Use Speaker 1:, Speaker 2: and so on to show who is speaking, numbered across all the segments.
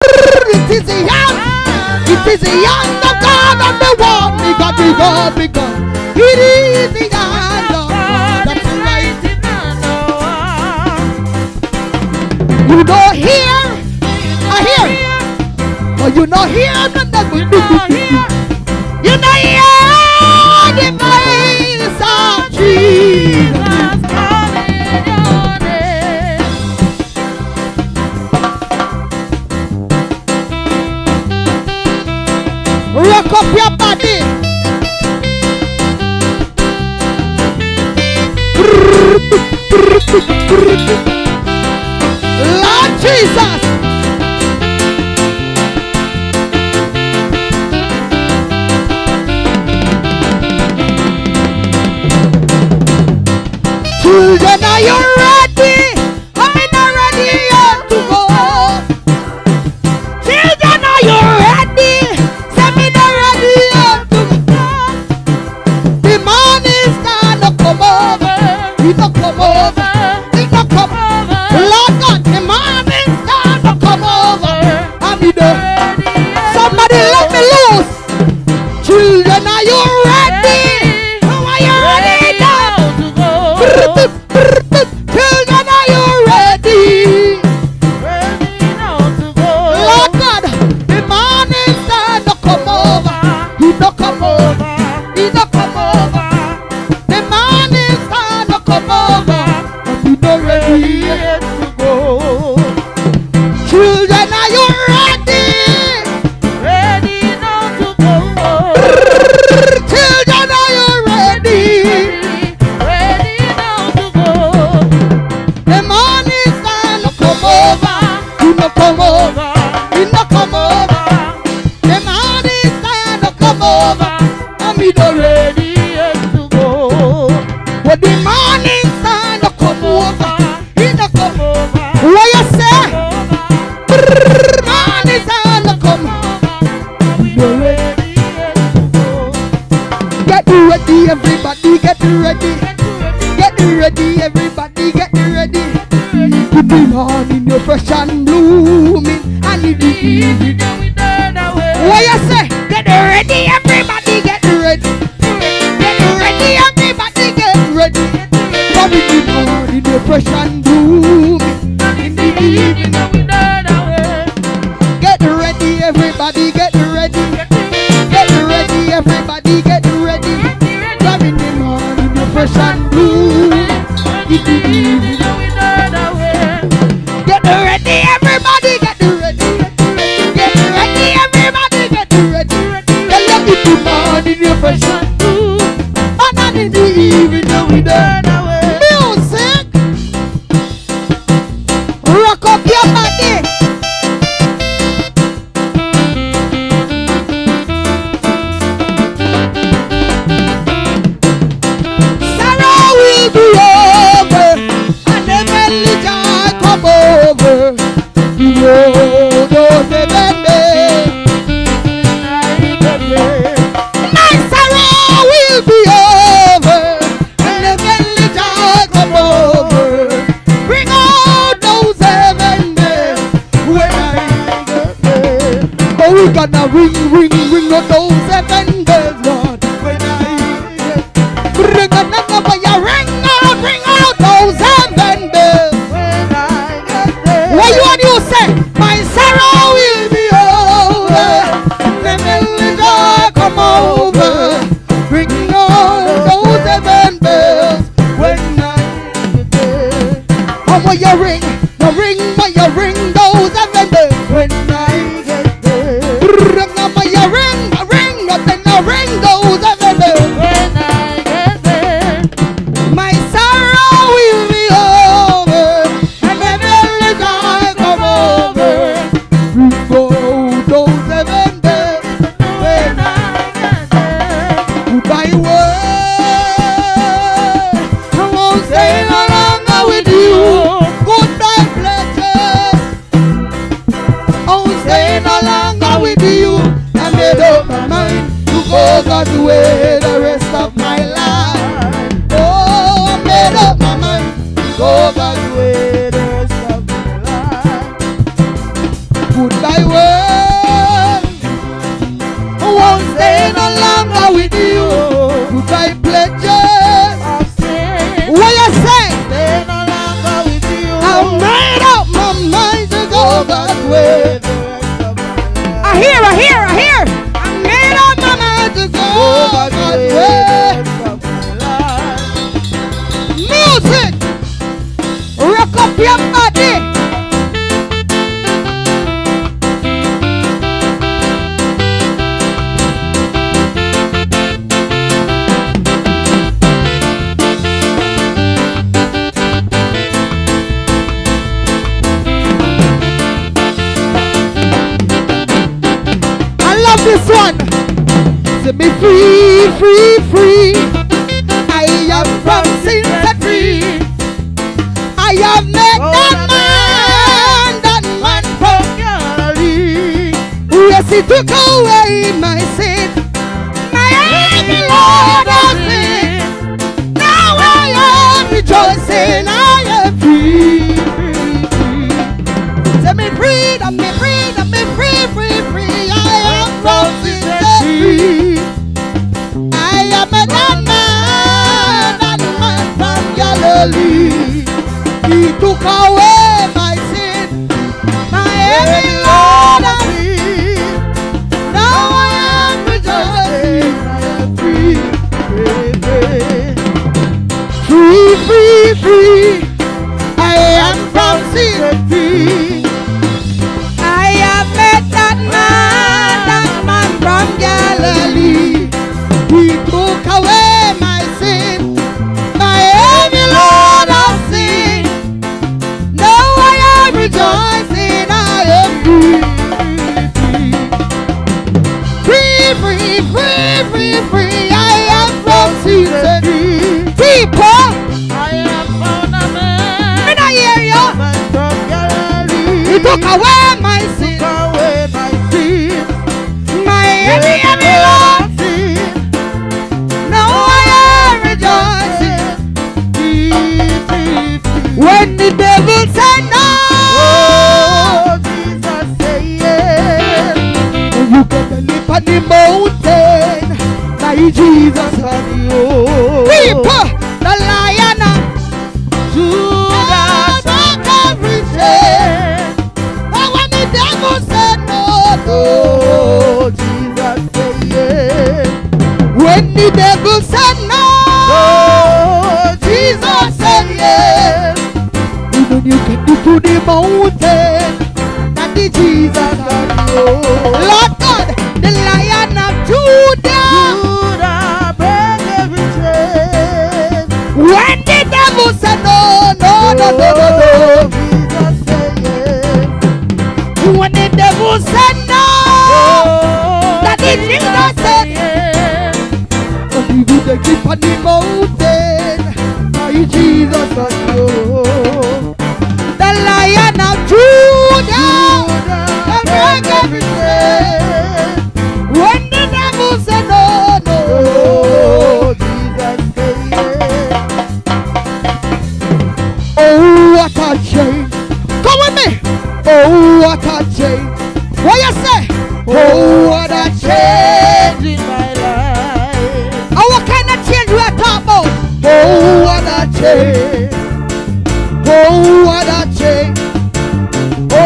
Speaker 1: It is the hand. It is the hand of God on the wall. Because it is the hand of God that's writing on the wall. You don't hear, I hear, but you don't hear the devil. You don't hear the voice of Jesus calling your name. Rock up your body. Lord Jesus. Children, are you ready? I'm not ready yet to go. Children, are you ready? Say me not ready yet to go. The morning star no come over. He no come over. He no come over. Lord God, the morning star no come over. I'm there. Somebody let me loose. Children, are you ready? How are you ready now to go? Children, are you ready? Ready now to go. Lord God, the morning star no come over. He no come over. He no come over. The morning star no come over. But he no ready yet to go. Children, are you ready? Ready now to go. Children, are you ready? Ready now to go. The morning star no come over. He no come over. He no come over. The morning star no come over. And me no ready yet to go. But the morning star no come over. He no come over. What you say? Morning star no come over. We no ready yet to go. Get ready, everybody, get ready. Get ready, everybody, get ready. The morning you're fresh and blooming, and in the evening what you say? Get ready, everybody, get ready. Get ready, everybody, get ready. Come in the morning you're fresh and blooming, and in the evening get ready, everybody, get ready. Get ready, everybody, get ready. Come in the morning you're fresh and blooming, in the evening. Get ready, everybody, get ready. Get ready, everybody, get ready. Get ready in the morning, you're fresh and blue. And then in the evening, we done away. Music, rock up your body. Sorrow will be over, and the Medley joy come over. My sorrow will be over, and the Medley joy come over. Bring out those 7 days when I get there. Oh, we gonna ring out those 7 days, Lord. When I get ring another, you ring out those 7 days. When I get there. What you want you say? My sorrow will be over. The Medley joy come over. Bring out those 7 days. When I get there. And when you ring those 7 days. When I get there. Ring then I ring those 7 days. When I get there. My sorrow will be over, and the Medley joy come over. Bring out those 7 days. When I get there. Goodbye world, I won't stay no longer with you. Goodbye pleasure, I won't stay no longer with you. I made up my mind to go God's way the rest of my life. Oh, I made up my mind to go God's way the rest of my life. Goodbye world. world won't stay no longer with you. Goodbye pleasures of sin. What you say? Stay no longer with you. I made up my mind to go that way. I hear. I made up my mind to go that way. Music, rock up your body. This one, set me free, free, free. I am from sin set free. I have met that man from Galilee. Yes, he took away my sin, my heavy load of sin. Now I am rejoicing, I am free, free, free. Set me free, I'm me free, I'm me free, free, free. From sin set free. I am a that man from Galilee. He took away my sin, my heavy load of sin. Now I am rejoicing, I am free, free, free, free. I am from sin set free. I have met that man from Galilee. He took away my sin, my heavy load of sin. Now I am rejoicing, I am free, free, free, free, free. I am from sin set free. People, I am found a man. In a area, from Galilee. He took away my sin. Heavy Lord, now I am rejoicing. When the devil said no, Jesus said yes. And you gotta live on the mountain like Jesus on you. People, the lion of Judah broke every chain. But when the devil said no, when the devil said no, Jesus said yes. Even you can go to the mountain, that the Jesus can go. Lord God, the Lion of Judah, break every chain. When the devil said no, Jesus said yes. When the devil said no, that the Jesus said yes. You will keep on the mountain, my Jesus on you. The Lion of Judah, can break every chain. When the devil said no, Jesus said yes. Oh, what a change! Come with me. Oh, what a change! What you say? Oh, what a change in my life. What kind of change we are talking about? Oh, what a change. Oh, what a change. Oh,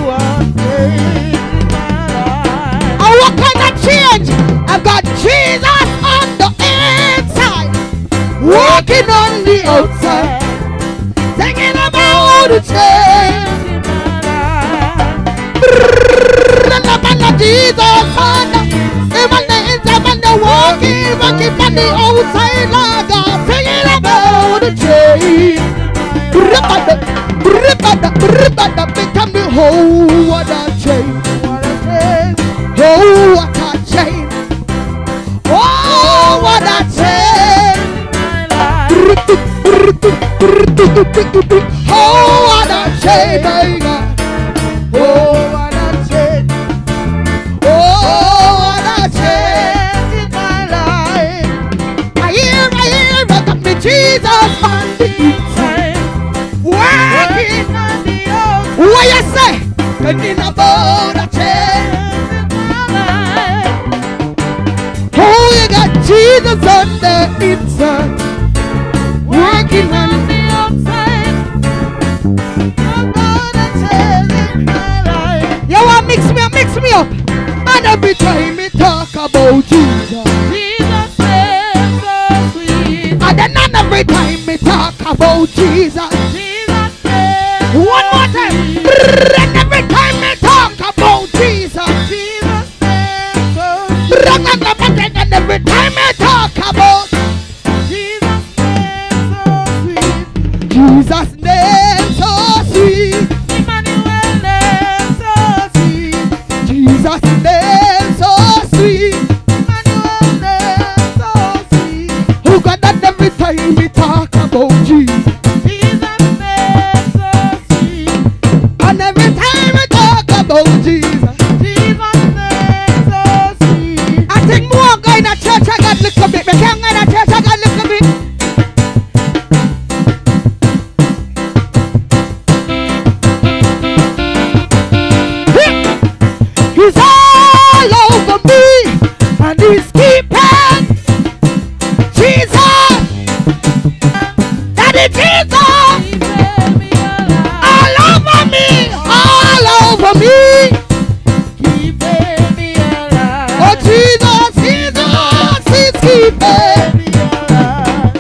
Speaker 1: what a change in my life. And what kind of change? I've got Jesus on the inside, walking on the outside, singing about the change in my life. Jesus on the inside, walking on the outside, like God, singing about the change. Become the whole, what a change, what a change. Oh, what a change. Oh, what a change. Oh, what a change, my God. Oh, what a change. Oh, what a change in my life. I hear, I got me Jesus on the inside, working on the outside. What you say? mix me up. And every time we talk about Jesus,
Speaker 2: Jesus name so sweet.
Speaker 1: and then every time we talk about Jesus,
Speaker 2: Jesus name
Speaker 1: one more time. And every time we talk about Jesus,
Speaker 2: Jesus name so sweet.
Speaker 1: and every time we talk about
Speaker 2: Jesus name so sweet.
Speaker 1: Jesus' name so sweet,
Speaker 2: Emmanuel name so sweet.
Speaker 1: Jesus' name so sweet.
Speaker 2: Emmanuel name so sweet.
Speaker 1: Who got that every time we talk about Jesus?
Speaker 2: Jesus name so sweet.
Speaker 1: And every time we talk about Jesus,
Speaker 2: Jesus name so sweet.
Speaker 1: I think more guy in the church I got little bit. Me can't go in the church I got little bit. He's all over me and he's keeping Jesus. Daddy Jesus.
Speaker 2: He made me alive.
Speaker 1: All over me, all over me.
Speaker 2: He made me alive.
Speaker 1: Oh Jesus, Jesus, he's keeping.
Speaker 2: Me alive.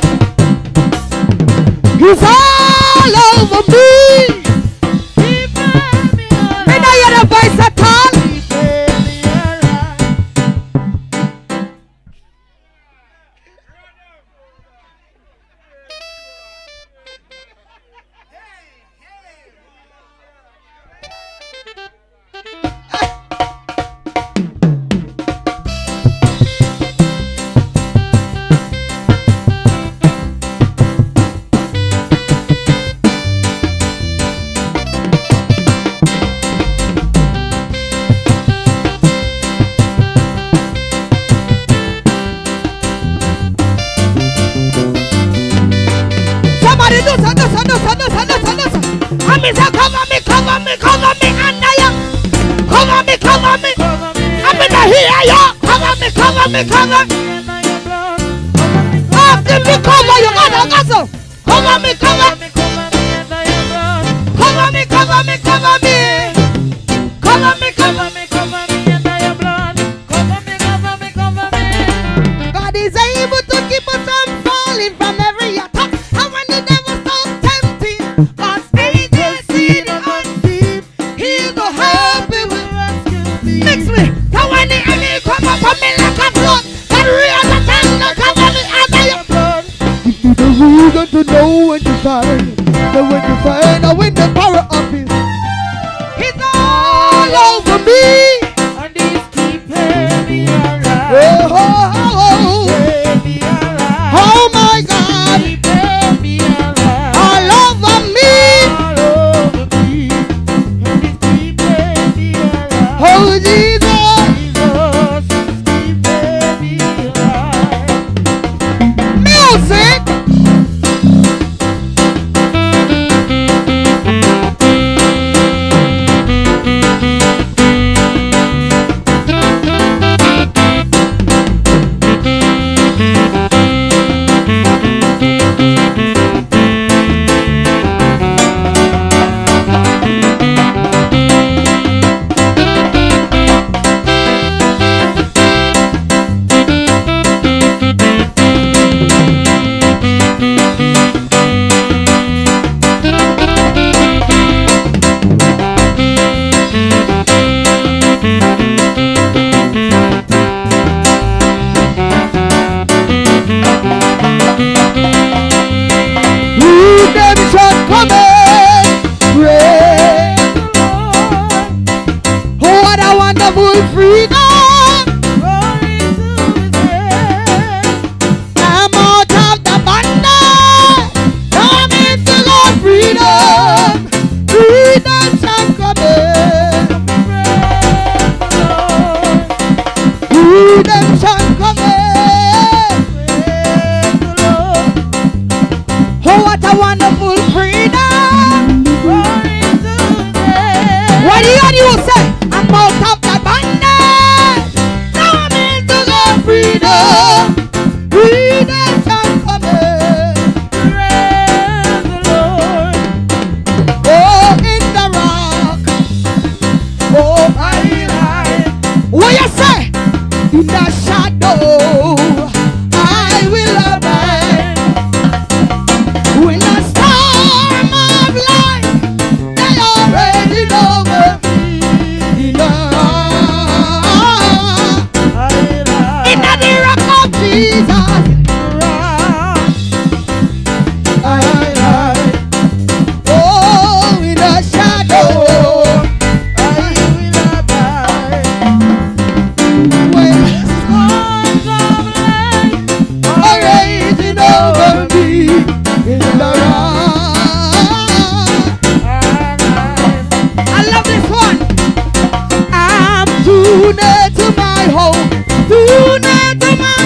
Speaker 1: He's all over me.
Speaker 2: He made me alive.
Speaker 1: And I hear the voice at all.
Speaker 2: He made me alive.
Speaker 1: Somebody do so. I mean, say, cover me, and I am. Cover me.
Speaker 2: Cover me.
Speaker 1: I'm in the here, yeah. Cover me.
Speaker 2: And I am blood. Cover me.
Speaker 1: After me cover, you gotta go. Cover me.
Speaker 2: Cover me. And I am blood.
Speaker 1: Cover me.
Speaker 2: Cover me. Cover me. And I am blood. Cover me.
Speaker 1: God is able to keep us from falling from every attack. And when the devil starts tempting, God's angels see the unseen. He's the happy with mix me. And when the enemy come up on me like a flood, that real attack, cover me and I am blood. Give me the reason to know when you find. But when you find, I win the power of his. He's all over me.
Speaker 2: And he's keeping me alive.
Speaker 1: Oh,
Speaker 2: Keeping me alive.
Speaker 1: oh my God.
Speaker 2: Keeping me alive.
Speaker 1: All over me.
Speaker 2: All over me. And he's keeping me alive.
Speaker 1: Oh Jesus.
Speaker 2: Jesus is keeping me alive.
Speaker 1: Music. Redemption coming. Praise the Lord. Oh, what a wonderful freedom.
Speaker 2: Glory to his name.
Speaker 1: I'm out of the bondage. Come into God's freedom. Redemption coming.
Speaker 2: Praise the Lord.
Speaker 1: Redemption coming.
Speaker 2: Praise the Lord.
Speaker 1: Oh, what a wonderful freedom.
Speaker 2: Glory to his name.
Speaker 1: What do you say? I'm out of the bondage. Now I'm into the freedom. Redemption coming.
Speaker 2: Praise the Lord.
Speaker 1: Oh, in the rock. Oh,
Speaker 2: I
Speaker 1: too near to my home, too near to my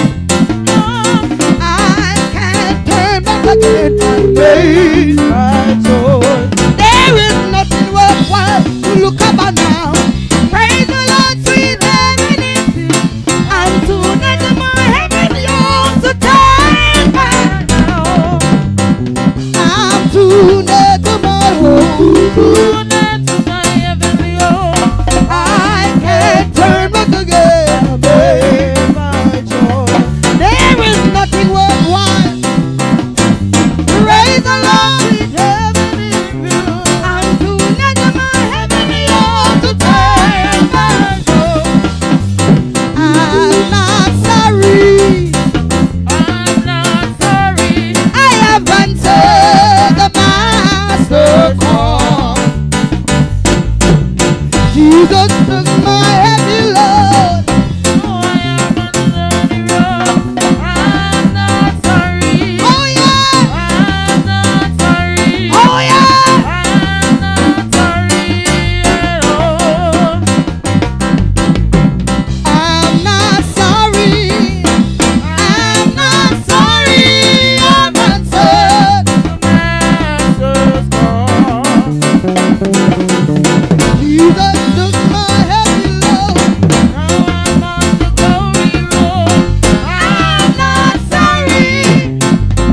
Speaker 1: home. I can't turn back again and praise my soul. There is nothing worthwhile to look about now. Praise the Lord, sweet heaven is here. I'm too near to my heavenly home to turn back now. I'm too near to my home, too near to my heavenly home. I can't turn back again, babe, my joy. There is nothing worthwhile. Praise the Lord, sweet heaven is here. I'm too near to my heavenly home to turn back home. I'm not sorry. I'm not sorry. I have answered the master call. Jesus took my heavy load. Oh, I am on the road. I'm not sorry. Oh yeah. I'm not sorry. Oh yeah. I'm not sorry at all. I'm not sorry. I'm not sorry. I've answered the master's call. Jesus took my heavy load. Now I'm on the glory road. I'm not sorry.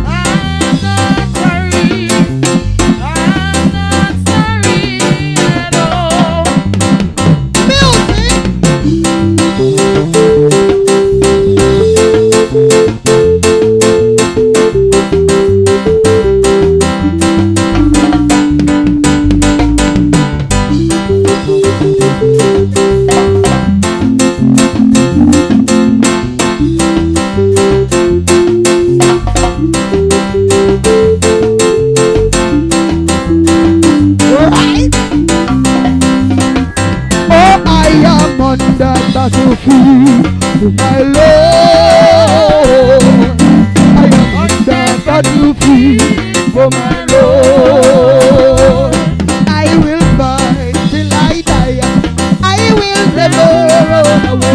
Speaker 1: I'm not sorry. I'm not sorry at all. Right? Oh, I am on the battlefield for my Lord. I am on the battlefield for my Lord. I will fight till I die. I will never run away.